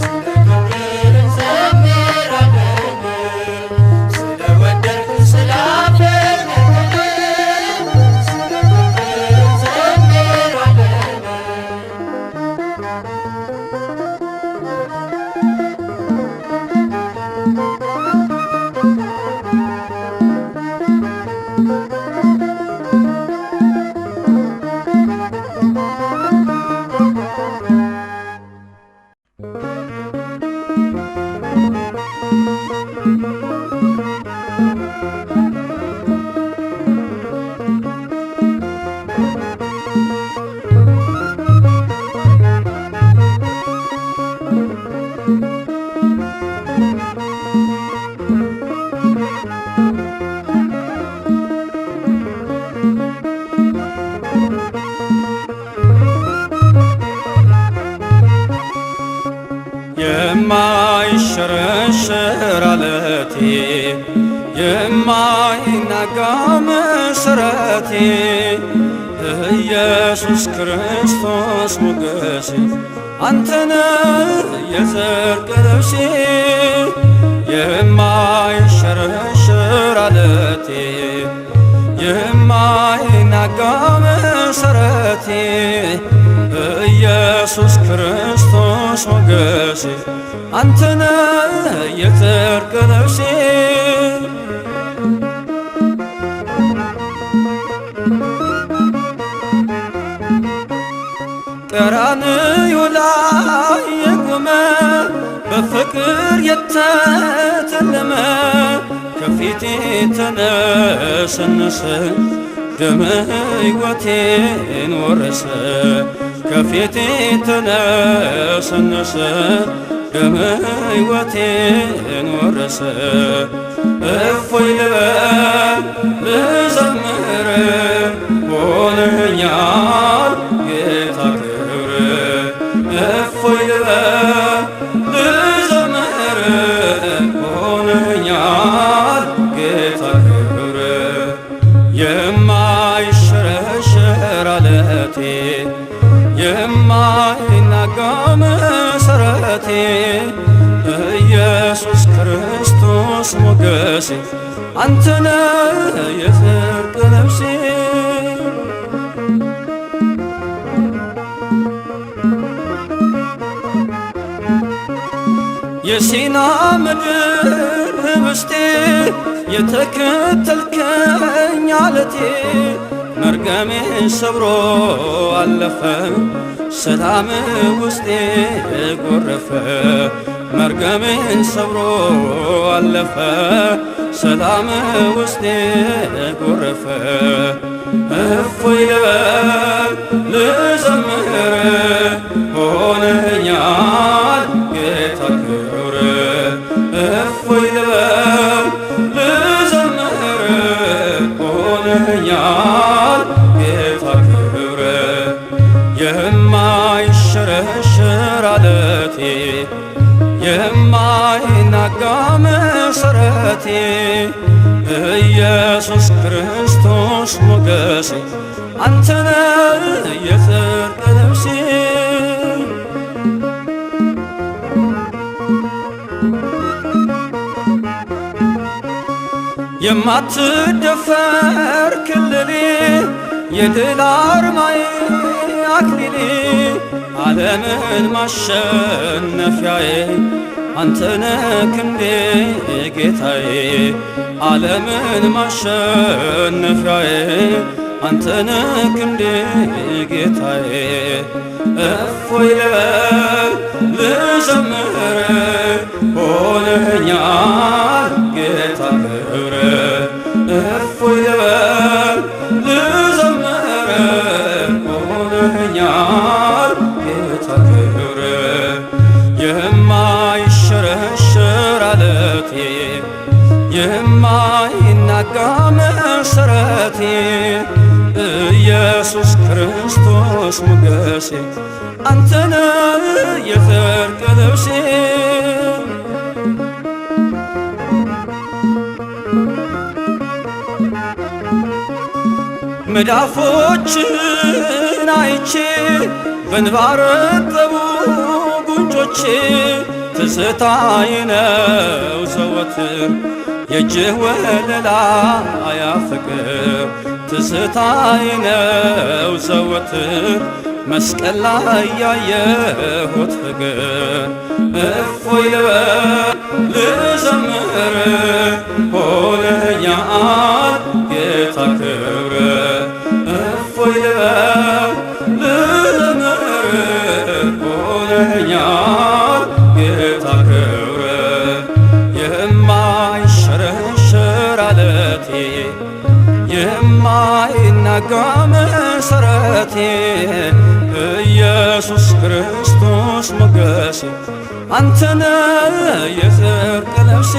[SPEAKER 3] ስለ ክብርህ እንዘምራለን ስለወደድን ስላፈቀርከን ስለ ክብርህ እንዘምራለን
[SPEAKER 2] የማይሸረሸር አለቴ የማይናጋ መሠረቴ ኢየሱስ ክርስቶስ ሞገሴ አንተነ የጽድቅ ልብሴ የማይሸረሸር አለቴ የማይናጋ መሠረቴ ኢየሱስ ክርስቶስ ሞገሴ አንተነ የጽድቅ ልብሴ ቀራንዮ ላይ የቆመ በፍቅር የተተለመ ከፊቴ ተነሰነሰ ደመ ሕይወቴን ወረሰ ከፊቴ ተነሰነሰ ደም ሕይወቴን ወረሰ። እፎይ ልበል ልዘምር ሆነኛል ጌታ ክብር። እፎይ ልበል ልዘምር ሆነኛል ጌታ ክብር። የማይሸረሸር ዓለቴ የማይናጋ መሠረቴ ኢየሱስ ክርስቶስ ሞገሴ አንተነ የጽድቅ ልብሴ። የሲና ምድር ህብስቴ የተከተልከኝ ዓለቴ መርገሜን ሰብሮ አለፈ ሰላም ውስጤ ጎረፈ። መርገሜን ሰብሮ አለፈ ሰላም ውስጤ ጎረፈ። እፎይ ልበል ልዘምር ሆነኛል ጌታ ክብር። እፎይ ልበል ልዘምር ሆነኛል ጌታ ክብር። የማይሸረሸር ዓለቴ የማይናጋ መሠረቴ ኢየሱስ ክርስቶስ ሞገሴ አንተነ የጽድቅ ልብሴ። የማትደፈር ክልሌ የድል አርማዬ አክሊሌ ዓለምን ማሸነፊያዬ አንተነ ክንዴ ጌታዬ። ዓለምን ማሸነፊያዬ አንተነ ክንዴ ጌታዬ። እፎይ ልበል ልዘምር ሆነኛል ጌታ ክብር። እፎይ ልበል ልዘምር ሆነኛል ጌታ ክብር። የማይሸረሸር ዓለቴ የማይናጋ መሠረቴ ኢየሱስ ክርስቶስ ሞገሴ አንተነ የጽድቅ ልብሴ። መዳፎችን አይቼ በእንባ ረጠቡ ጉንጮቼ ትዝታዬ ነው ዘወትር የእጅህ ወለላ ያፍቅር። ትዝታዬ ነው ዘወትር መስቀል ላይ ያየሁት ፍቅር። እፎይ ልበል ልዘምር ሆነኛል ጌታ ክብር። እፎይ ልበል ልዘምር ሆነኛል ጌታ ክብር። የማይሸረሸር ዓለቴ የማይናጋ መሠረቴ ኢየሱስ ክርስቶስ ሞገሴ አንተነ የጽድቅ ልብሴ።